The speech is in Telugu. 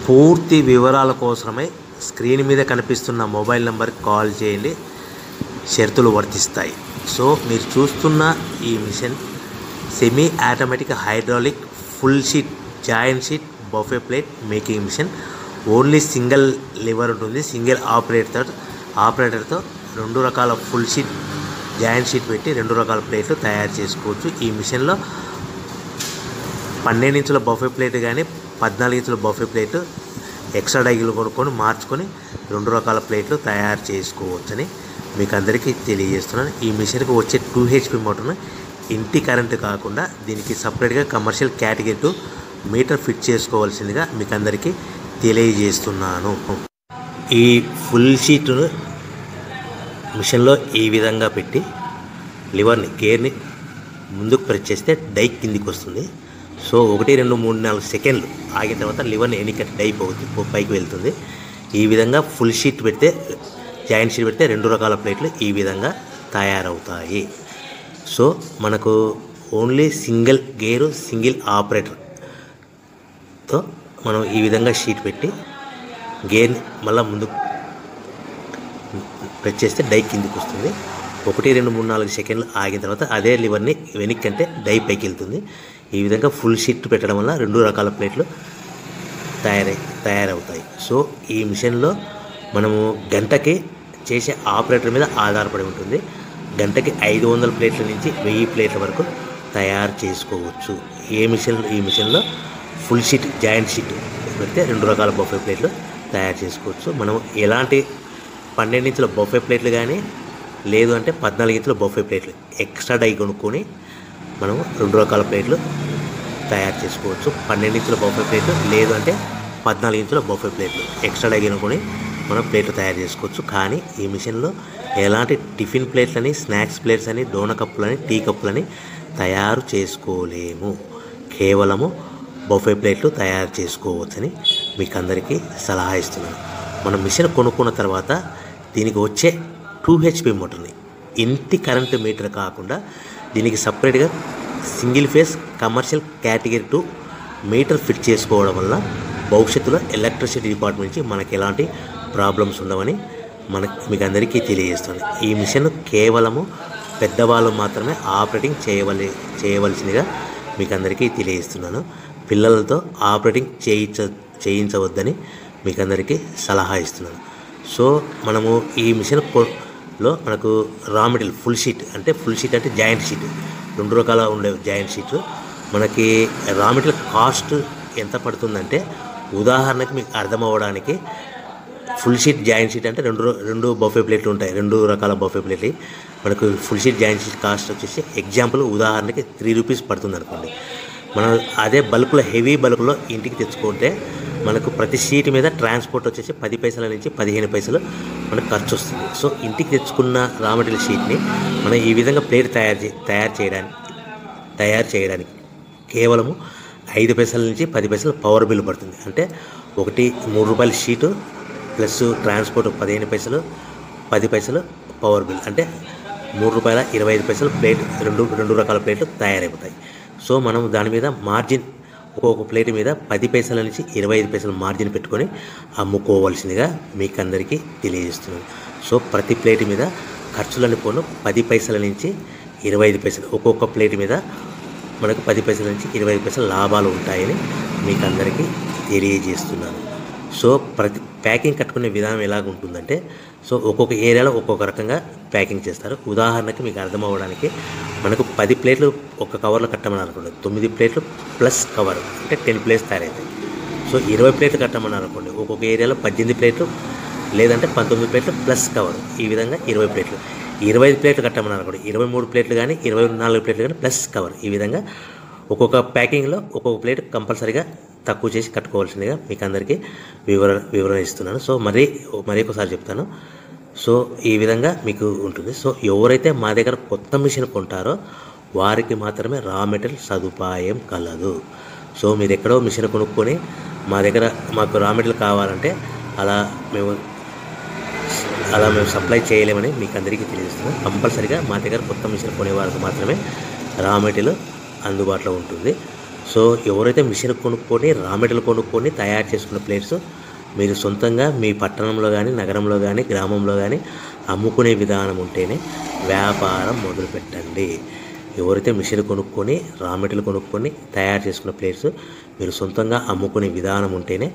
పూర్తి వివరాల కోసమై స్క్రీన్ మీద కనిపిస్తున్న మొబైల్ నెంబర్కి కాల్ చేయండి. షరతులు వర్తిస్తాయి. సో మీరు చూస్తున్న ఈ machine semi automatic hydraulic full sheet joint sheet buffet plate making machine. Only single lever ఉంటుంది. సింగిల్ ఆపరేటర్తో 2 రకాల ఫుల్ షీట్ జాయింట్ షీట్ పెట్టి 2 రకాల ప్లేట్లు తయారు చేసుకోవచ్చు. ఈ మిషన్లో 12 ఇంచుల బఫే ప్లేట్ కానీ 14 ఇంచుల బఫే ప్లేట్ ఎక్స్ట్రా డైగులు కొనుక్కొని మార్చుకొని 2 రకాల ప్లేట్లు తయారు చేసుకోవచ్చని మీకు అందరికీ తెలియజేస్తున్నాను. ఈ మిషన్కి వచ్చే 2 HP మోటార్ను ఇంటి కరెంటు కాకుండా దీనికి సపరేట్గా కమర్షియల్ కేటగిరీ 2 మీటర్ ఫిట్ చేసుకోవాల్సిందిగా మీకు అందరికీ తెలియజేస్తున్నాను. ఈ ఫుల్ షీట్ను మిషన్లో ఈ విధంగా పెట్టి లివర్ని గేర్ని ముందుకు ప్రెస్ చేస్తే డై కిందికి వస్తుంది. సో 1 2 3 4 సెకండ్లు ఆగిన తర్వాత లివర్ని ఎన్నికట్టి డై పైకి వెళ్తుంది. ఈ విధంగా ఫుల్ షీట్ పెడితే జాయింట్ షీట్ పెడితే 2 రకాల ప్లేట్లు ఈ విధంగా తయారవుతాయి. సో మనకు ఓన్లీ సింగిల్ గేరు సింగిల్ ఆపరేటర్తో మనం ఈ విధంగా షీట్ పెట్టి గేర్ని మళ్ళీ ముందుకు ప్రెస్ చేస్తే డై కిందికి వస్తుంది. 1 2 3 4 సెకండ్లు ఆగిన తర్వాత అదే లివర్ని వెనక్కి అంటే డై పైకి వెళ్తుంది. ఈ విధంగా ఫుల్ షీట్ పెట్టడం వల్ల 2 రకాల ప్లేట్లు తయారవుతాయి. సో ఈ మిషన్లో మనము గంటకి చేసే ఆపరేటర్ మీద ఆధారపడి ఉంటుంది. గంటకి 500 ప్లేట్ల నుంచి 1000 ప్లేట్ల వరకు తయారు చేసుకోవచ్చు. ఈ మిషన్లో ఫుల్ షీట్ జాయింట్ షీట్ పెడితే 2 రకాల బఫే ప్లేట్లు తయారు చేసుకోవచ్చు. మనం ఎలాంటి 12 ఇంచుల బఫే ప్లేట్లు కానీ లేదు అంటే 14 ఇంచుల బఫే ప్లేట్లు ఎక్స్ట్రా డై కొనుక్కొని మనం 2 రకాల ప్లేట్లు తయారు చేసుకోవచ్చు. 12 ఇంచుల బఫే ప్లేట్లు లేదు అంటే 14 ఇంచుల బఫే ప్లేట్లు ఎక్స్ట్రా డై కొనుక్కొని మనం ప్లేట్లు తయారు చేసుకోవచ్చు. కానీ ఈ మిషన్లో ఎలాంటి టిఫిన్ ప్లేట్లని స్నాక్స్ ప్లేట్స్ అని డోన కప్పులని టీ కప్పులని తయారు చేసుకోలేము. కేవలము బఫే ప్లేట్లు తయారు చేసుకోవచ్చని మీకు అందరికీ సలహా ఇస్తున్నాను. మనం మిషన్ కొనుక్కున్న తర్వాత దీనికి వచ్చే 2 HP మోటార్ని ఇంటి కరెంటు మీటర్ కాకుండా దీనికి సపరేట్గా single phase commercial category 2 metre fit చేసుకోవడం వల్ల భవిష్యత్తులో ఎలక్ట్రిసిటీ డిపార్ట్మెంట్ నుంచి మనకి ఎలాంటి ప్రాబ్లమ్స్ ఉండవని మీకు అందరికీ తెలియజేస్తుంది. ఈ మిషన్ కేవలము పెద్దవాళ్ళు మాత్రమే ఆపరేటింగ్ చేయవలసిందిగా మీకు అందరికీ తెలియజేస్తున్నాను. పిల్లలతో ఆపరేటింగ్ చేయించవద్దని మీకు అందరికీ సలహా ఇస్తున్నాను. సో మనము ఈ మిషన్లో మనకు రా మెటీరియల్ ఫుల్ షీట్ అంటే జాయింట్ షీట్ 2 రకాల ఉండే జాయింట్ షీట్ మనకి రా మెటీరియల్ కాస్ట్ ఎంత పడుతుందంటే ఉదాహరణకి మీకు అర్థం అవ్వడానికి ఫుల్ షీట్ జాయింట్ షీట్ అంటే 2 బఫే ప్లేట్లు ఉంటాయి. 2 రకాల బఫే ప్లేట్లు మనకు full sheet joint sheet cost వచ్చేసి ఎగ్జాంపుల్ ఉదాహరణకి 3 రూపీస్ పడుతుంది అనుకోండి. మనం అదే బల్క్లో హెవీ బల్క్లో ఇంటికి తెచ్చుకుంటే మనకు ప్రతి షీట్ మీద ట్రాన్స్పోర్ట్ వచ్చేసి 10 పైసల నుంచి 15 పైసలు మనకు ఖర్చు వస్తుంది. సో ఇంటికి తెచ్చుకున్న రా మెటీరియల్ షీట్ని మనం ఈ విధంగా ప్లేట్ తయారు చేయడానికి కేవలము 5 పైసల నుంచి 10 పైసలు పవర్ బిల్ పడుతుంది. అంటే ఒకటి 3 రూపాయల షీటు ప్లస్ ట్రాన్స్పోర్ట్ 15 పైసలు 10 పైసలు పవర్ బిల్ అంటే 3 రూపాయల 25 పైసలు ప్లేట్ 2 రకాల ప్లేట్లు తయారైపోతాయి. సో మనం దాని మీద మార్జిన్ ఒక్కొక్క ప్లేట్ మీద 10 పైసల నుంచి 25 పైసలు మార్జిన్ పెట్టుకొని అమ్ముకోవాల్సిందిగా మీకు అందరికీ తెలియజేస్తున్నాను. సో ప్రతి ప్లేట్ మీద ఖర్చులని పోను 10 పైసల నుంచి 25 పైసలు ఒక్కొక్క ప్లేట్ మీద మనకు 10 పైసల నుంచి 25 పైసలు లాభాలు ఉంటాయని మీకు అందరికీ తెలియజేస్తున్నాను. సో ప్రతి ప్యాకింగ్ కట్టుకునే విధానం ఎలాగ ఉంటుందంటే సో ఒక్కొక్క ఏరియాలో ఒక్కొక్క రకంగా ప్యాకింగ్ చేస్తారు. ఉదాహరణకి మీకు అర్థం అవ్వడానికి మనకు 10 ప్లేట్లు ఒక కవర్లో కట్టమని అనుకోండి 9 ప్లేట్లు ప్లస్ కవర్ అంటే 10 ప్లేట్స్ తయారవుతాయి. సో 20 ప్లేట్లు కట్టమని అనుకోండి ఒక్కొక్క ఏరియాలో 18 ప్లేట్లు లేదంటే 19 ప్లేట్లు ప్లస్ కవర్ ఈ విధంగా 20 ప్లేట్లు. 25 ప్లేట్లు కట్టమని అనుకోండి 23 ప్లేట్లు కానీ 24 ప్లేట్లు కానీ ప్లస్ కవర్ ఈ విధంగా ఒక్కొక్క ప్యాకింగ్లో ఒక్కొక్క ప్లేట్ కంపల్సరీగా తక్కువ చేసి కట్టుకోవాల్సిందిగా మీకు అందరికీ వివరణ ఇస్తున్నాను. సో మరీ ఒకసారి చెప్తాను. సో ఈ విధంగా మీకు ఉంటుంది. సో ఎవరైతే మా దగ్గర కొత్త మిషన్ కొంటారో వారికి మాత్రమే రా మెటీరియల్ సదుపాయం కలదు. సో మీరు ఎక్కడో మిషన్ కొనుక్కొని మాకు రా మెటీరియల్ కావాలంటే అలా మేము సప్లై చేయలేమని మీకు అందరికీ తెలియజేస్తున్నాం. కంపల్సరీగా మా దగ్గర కొత్త మిషన్ కొనే వారికి మాత్రమే రా మెటీరియల్ అందుబాటులో ఉంటుంది. సో ఎవరైతే మిషన్ కొనుక్కొని రా మెటీరియల్ కొనుక్కొని తయారు చేసుకున్న ప్లేట్స్ మీరు సొంతంగా మీ పట్టణంలో కానీ నగరంలో కానీ గ్రామంలో కానీ అమ్ముకునే విధానం ఉంటేనే వ్యాపారం మొదలుపెట్టండి. ఎవరైతే మిషన్ కొనుక్కొని రా మెటీరియల్ కొనుక్కొని తయారు చేసుకున్న ప్లేట్స్ మీరు సొంతంగా అమ్ముకునే విధానం ఉంటేనే